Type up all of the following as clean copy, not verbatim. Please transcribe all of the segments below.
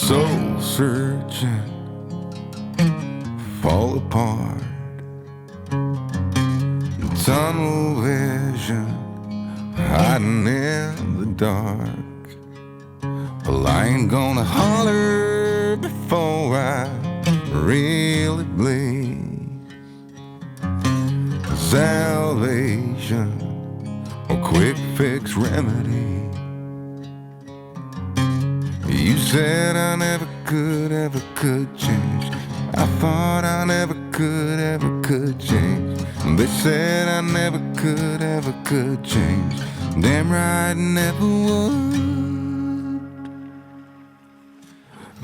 soul searching, fall apart, tunnel vision, hiding in the dark. Well, I ain't gonna holler before I really bleed. Salvation or quick fix remedy. You said I never could change. I thought I never could change. They said I never could change. Damn right I never would.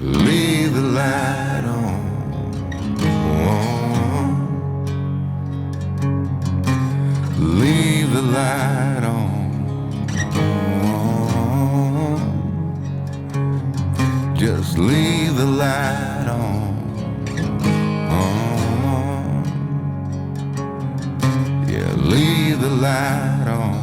Leave the light on. Leave the light on. Just leave the light on. Yeah, leave the light on.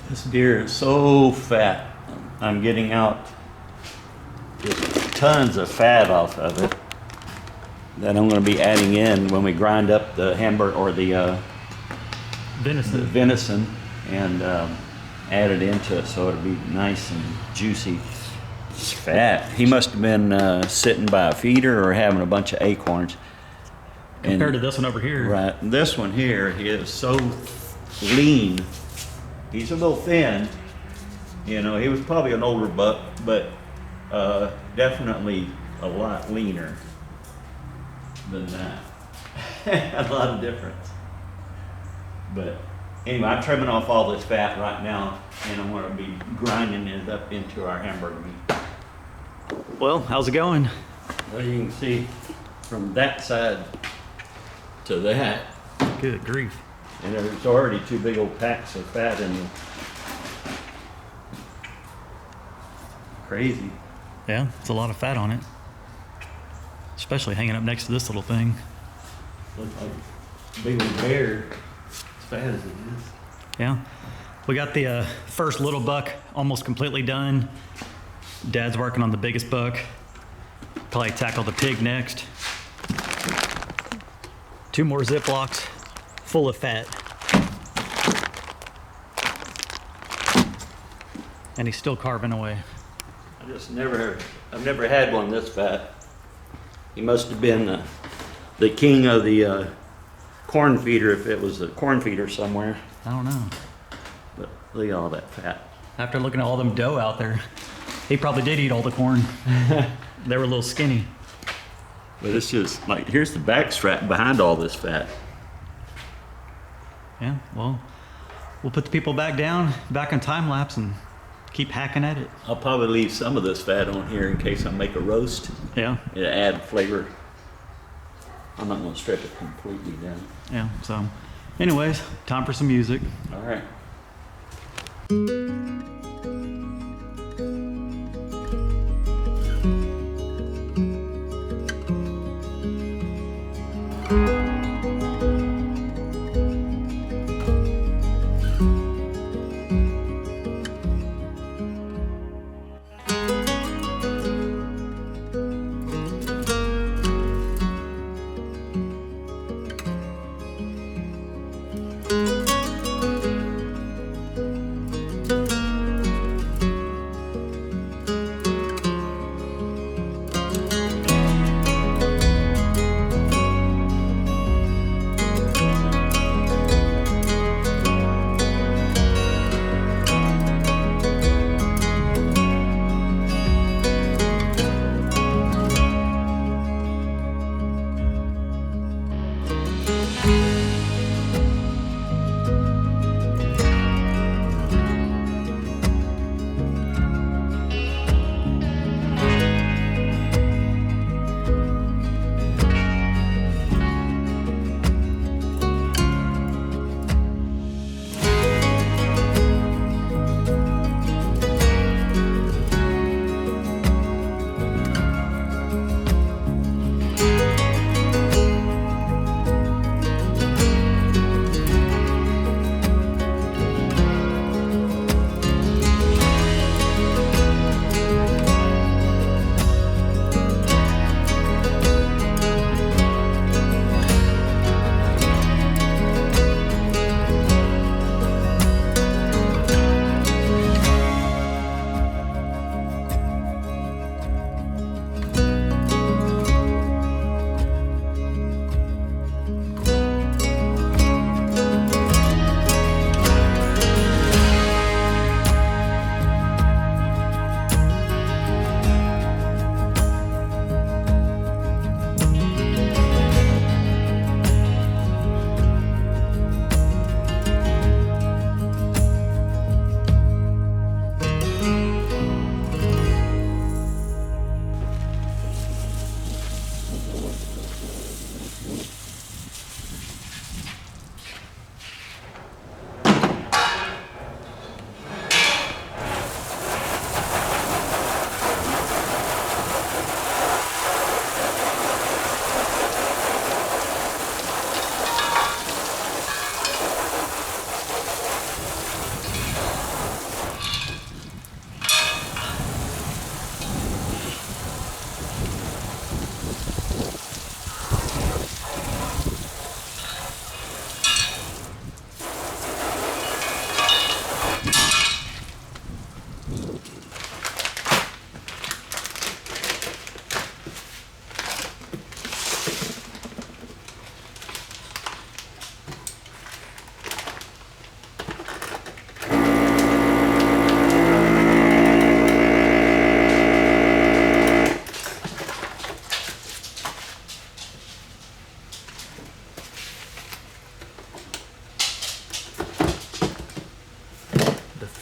This deer is so fat. I'm getting out just tons of fat off of it that I'm going to be adding in when we grind up the hamburger or the venison and add it into it so it'll be nice and juicy. It's fat. He must have been sitting by a feeder or having a bunch of acorns. Compared to this one over here. Right. This one here, he is so lean. He's a little thin. You know, he was probably an older buck, but definitely a lot leaner than that. A lot of difference. But anyway, I'm trimming off all this fat right now, and I'm going to be grinding it up into our hamburger meat. Well, how's it going? Well, you can see from that side to that. Good grief. And there's already two big old packs of fat in them. Crazy. Yeah, it's a lot of fat on it. Especially hanging up next to this little thing. Looks like a big old bear, as fat as it is. Yeah. We got the first little buck almost completely done. Dad's working on the biggest buck. Probably tackle the pig next. 2 more Ziplocs full of fat. And he's still carving away. I've never had one this fat. He must have been the king of the corn feeder if it was a corn feeder somewhere. I don't know. But look at all that fat. After looking at all them dough out there, he probably did eat all the corn. They were a little skinny. But it's just like, here's the back strap behind all this fat. Yeah, well, we'll put the people back down, back on time lapse, and keep hacking at it. I'll probably leave some of this fat on here in case I make a roast. Yeah. It'll add flavor. I'm not going to strip it completely down. Yeah, so anyways, time for some music. All right.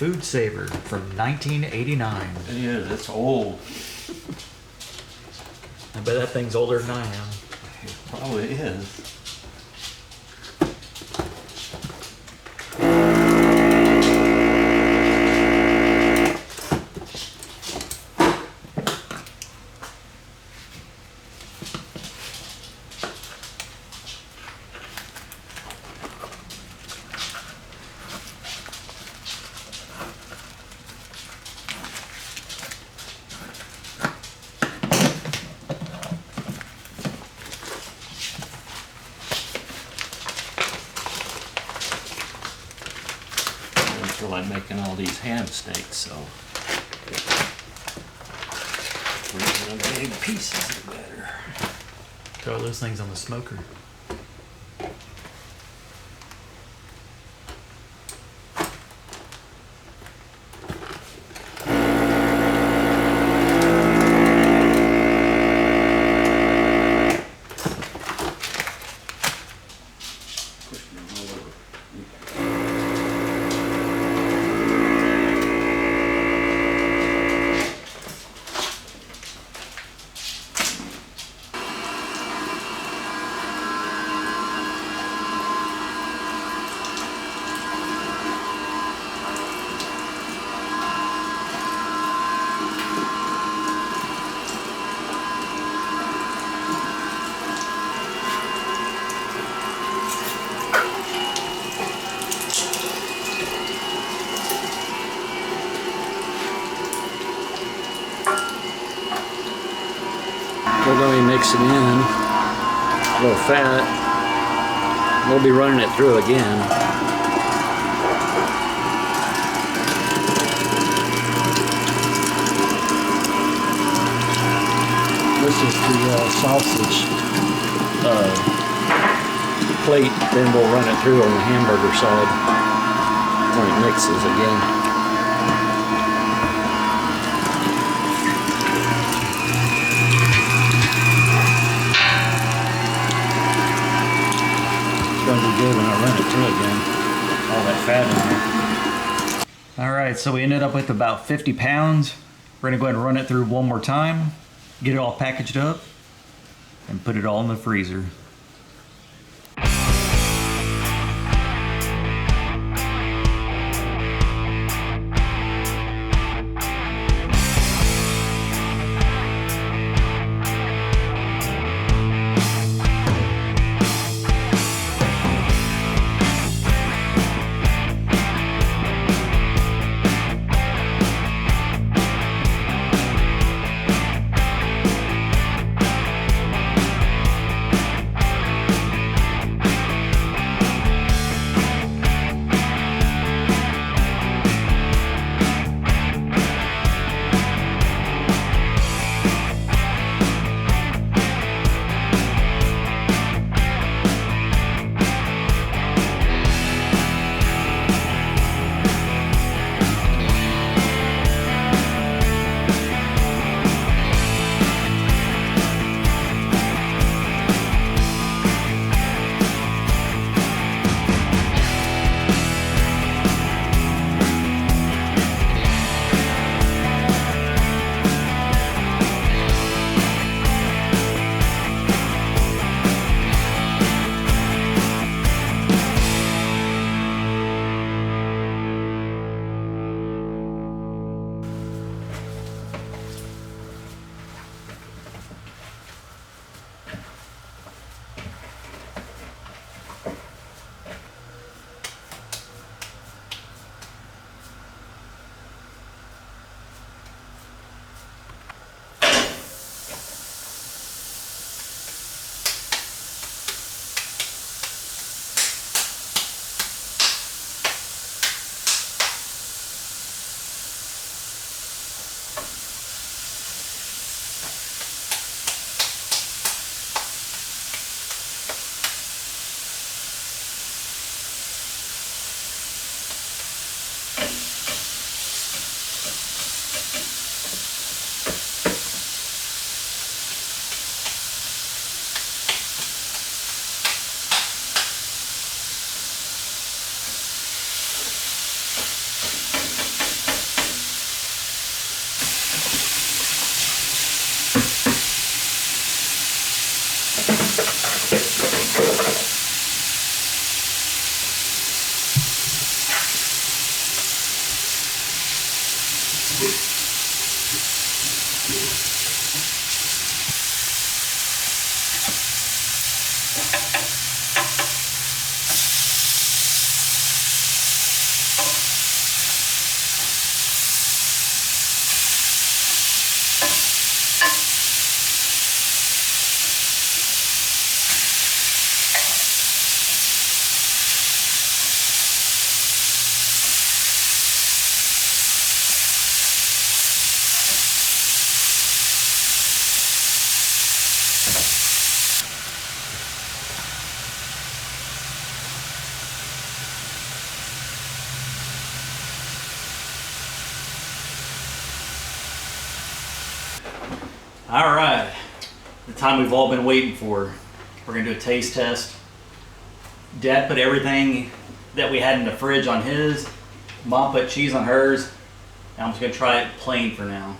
Food Saver from 1989. It is, it's old. I bet that thing's older than I am. It probably is. I feel like making all these ham steaks, so breaking them big pieces is better. Throw those things on the smoker. We're going to be mixing in a little fat. We'll be running it through again. This is the sausage plate, then we'll run it through on the hamburger side when it mixes again. Gonna be good when I run it through again. All that fat in there. All right, so we ended up with about 50 pounds. We're gonna go ahead and run it through one more time, get it all packaged up, and put it all in the freezer. All right, the time we've all been waiting for. We're gonna do a taste test. Dad put everything that we had in the fridge on his. Mom put cheese on hers. And I'm just gonna try it plain for now.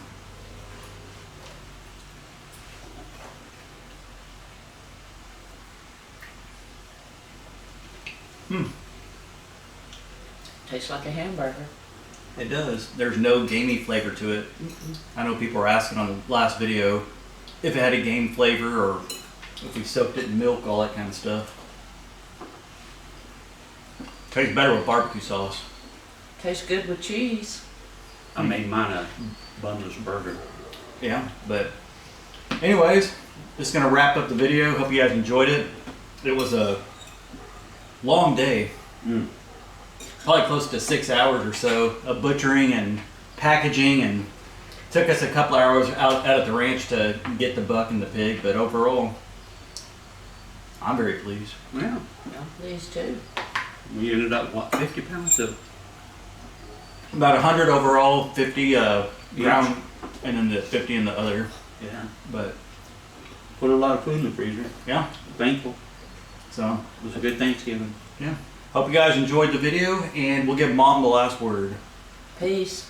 Tastes like a hamburger. It does. There's no gamey flavor to it. I know people were asking on the last video if it had a game flavor or if we soaked it in milk, all that kind of stuff. Tastes better with barbecue sauce. Tastes good with cheese. I made mine a bunless burger. Yeah, but anyways, this is gonna wrap up the video. Hope you guys enjoyed it. It was a long day. Probably close to 6 hours or so of butchering and packaging, and took us a couple hours out at the ranch to get the buck and the pig, but overall, I'm very pleased. Yeah. I'm pleased too. We ended up, what, 50 pounds of About 100 overall, 50 ground, and then the 50 in the other, yeah. but Put a lot of food in the freezer. yeah, Thankful. so It was a good Thanksgiving. yeah. Hope you guys enjoyed the video, and we'll give Mom the last word. Peace.